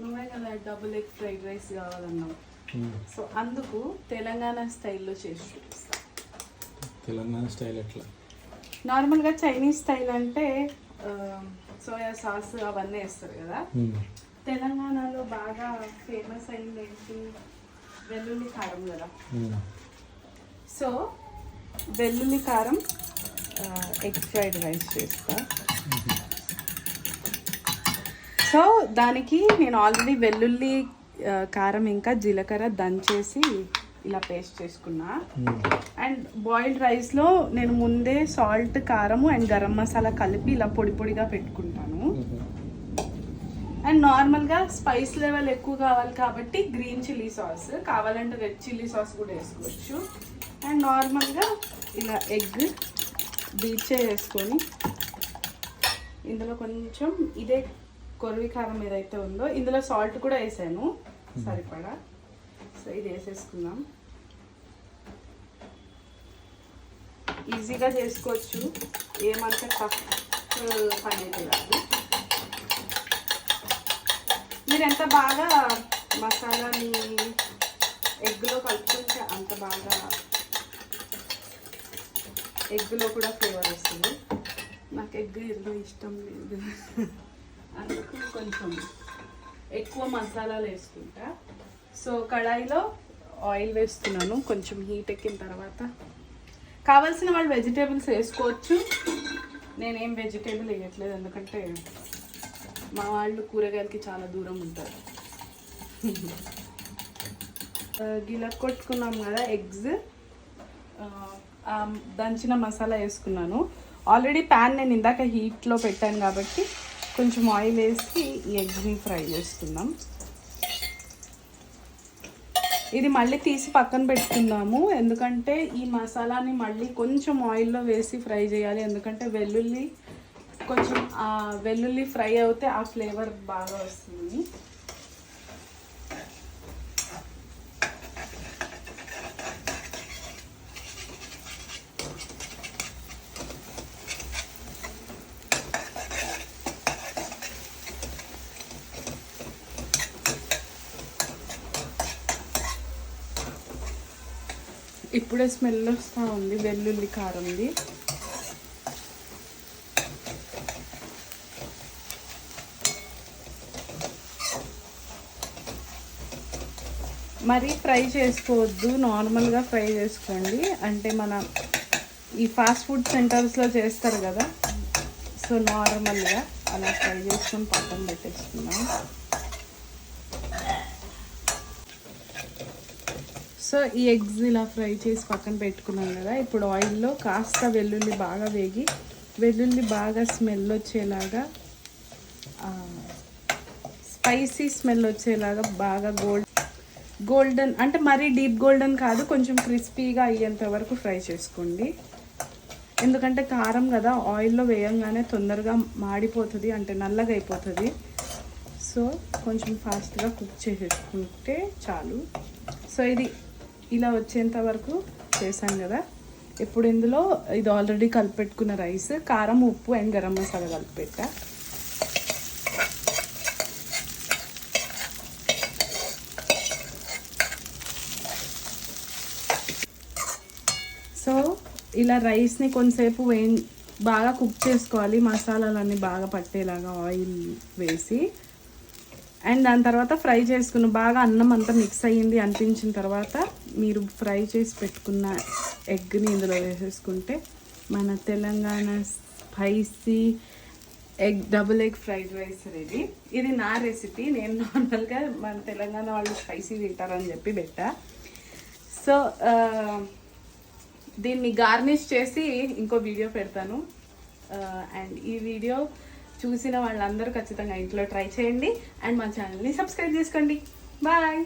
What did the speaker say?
నువ్వే కదా double egg fried rice కావాలన్నావు. సో అందుకు తెలంగాణ స్టైల్లో చేసి చూపిస్తా. తెలంగాణ స్టైల్ ఎట్లా? నార్మల్గా చైనీస్ స్టైల్ అంటే సోయా సాస్ అవన్నీ వేస్తారు కదా. తెలంగాణలో బాగా ఫేమస్ అయింది ఏంటి? వెల్లుల్లి కారం కదా. సో వెల్లుల్లి కారం ఎగ్ ఫ్రైడ్ రైస్ చేస్తా. సో దానికి నేను ఆల్రెడీ వెల్లుల్లి కారం ఇంకా జీలకర్ర దంచేసి ఇలా పేస్ట్ చేసుకున్నా. అండ్ బాయిల్డ్ రైస్లో నేను ముందే సాల్ట్, కారము అండ్ గరం మసాలా కలిపి ఇలా పొడి పొడిగా పెట్టుకుంటాను. అండ్ నార్మల్గా స్పైస్ లెవెల్ ఎక్కువ కావాలి కాబట్టి గ్రీన్ చిల్లీ సాస్, కావాలంటే రెడ్ చిల్లీ సాస్ కూడా వేసుకోవచ్చు. అండ్ నార్మల్గా ఇలా ఎగ్ బీట్ చేసుకొని ఇందులో కొంచెం ఇదే కొరవి కారం ఏదైతే ఉందో ఇందులో సాల్ట్ కూడా వేసాను సరిపడా. సో ఇది వేసేసుకుందాం. ఈజీగా చేసుకోవచ్చు, ఏమంటే టఫ్ పని అయితే కాదు. మీరు ఎంత బాగా మసాలాని ఎగ్లో కలుపుకుంటే అంత బాగా ఎగ్లో కూడా ఫ్లేవర్ వస్తుంది. నాకు ఎగ్ ఎందులో ఇష్టం లేదు, అందుకు కొంచెం ఎక్కువ మసాలాలు వేసుకుంటా. సో కడాయిలో ఆయిల్ వేస్తున్నాను. కొంచెం హీట్ ఎక్కిన తర్వాత కావాల్సిన వాళ్ళు వెజిటేబుల్స్ వేసుకోవచ్చు. నేనేం వెజిటేబుల్ వేయట్లేదు, ఎందుకంటే మా వాళ్ళు కూరగాయలకి చాలా దూరం ఉంటారు. గిల కొట్టుకున్నాం కదా ఎగ్స్, దంచిన మసాలా వేసుకున్నాను. ఆల్రెడీ ప్యాన్ నేను ఇందాక హీట్లో పెట్టాను కాబట్టి కొంచెం ఆయిల్ వేసి ఈ ఎగ్ని ఫ్రై చేసుకుందాం. ఇది మళ్ళీ తీసి పక్కన పెట్టుకుందాము, ఎందుకంటే ఈ మసాలాని మళ్ళీ కొంచెం ఆయిల్లో వేసి ఫ్రై చేయాలి. ఎందుకంటే వెల్లుల్లి కొంచెం వెల్లుల్లి ఫ్రై అవుతే ఆ ఫ్లేవర్ బాగా వస్తుంది. ఇప్పుడే స్మెల్ వస్తూ ఉంది వెల్లుల్లి కారంది. మరీ ఫ్రై చేసుకోవద్దు, నార్మల్గా ఫ్రై చేసుకోండి. అంటే మన ఈ ఫాస్ట్ ఫుడ్ సెంటర్స్లో చేస్తారు కదా, సో నార్మల్గా అలా ఫ్రై చేసుకొని పక్కన పెట్టేసుకున్నాం. సో ఈ ఎగ్స్ ఇలా ఫ్రై చేసి పక్కన పెట్టుకున్నాం కదా. ఇప్పుడు ఆయిల్లో కాస్త వెల్లుల్లి బాగా వేగి వెల్లుల్లి బాగా స్మెల్ వచ్చేలాగా, స్పైసీ స్మెల్ వచ్చేలాగా బాగా గోల్డెన్ అంటే మరీ డీప్ గోల్డెన్ కాదు, కొంచెం క్రిస్పీగా అయ్యేంత వరకు ఫ్రై చేసుకోండి. ఎందుకంటే కారం కదా, ఆయిల్లో వేయంగానే తొందరగా మాడిపోతుంది, అంటే నల్లగా అయిపోతుంది. సో కొంచెం ఫాస్ట్గా కుక్ చేసేసుకుంటే చాలు. సో ఇది ఇలా వచ్చేంత వరకు చేశాను కదా. ఇప్పుడు ఇందులో ఇది ఆల్రెడీ కలిపెట్టుకున్న రైస్, కారం, ఉప్పు అండ్ గరం మసాలా కలిపెట్టా. సో ఇలా రైస్ని కొంతసేపు బాగా కుక్ చేసుకోవాలి, మసాలాలన్నీ బాగా పట్టేలాగా ఆయిల్ వేసి. అండ్ దాని తర్వాత ఫ్రై చేసుకున్న బాగా అన్నం అంతా మిక్స్ అయ్యింది అనిపించిన తర్వాత మీరు ఫ్రై చేసి పెట్టుకున్న ఎగ్ని ఇందులో వేసేసుకుంటే మన Telangana spicy double egg fried rice ready. ఇది నా రెసిపీ, నేను నార్మల్గా మన తెలంగాణ వాళ్ళు స్పైసీ తింటారని చెప్పి పెట్టా. సో దీన్ని గార్నిష్ చేసి ఇంకో వీడియో పెడతాను. అండ్ ఈ వీడియో చూసిన వాళ్ళందరూ ఖచ్చితంగా ఇంట్లో ట్రై చేయండి అండ్ మా ఛానల్ని సబ్స్క్రైబ్ చేసుకోండి. బాయ్.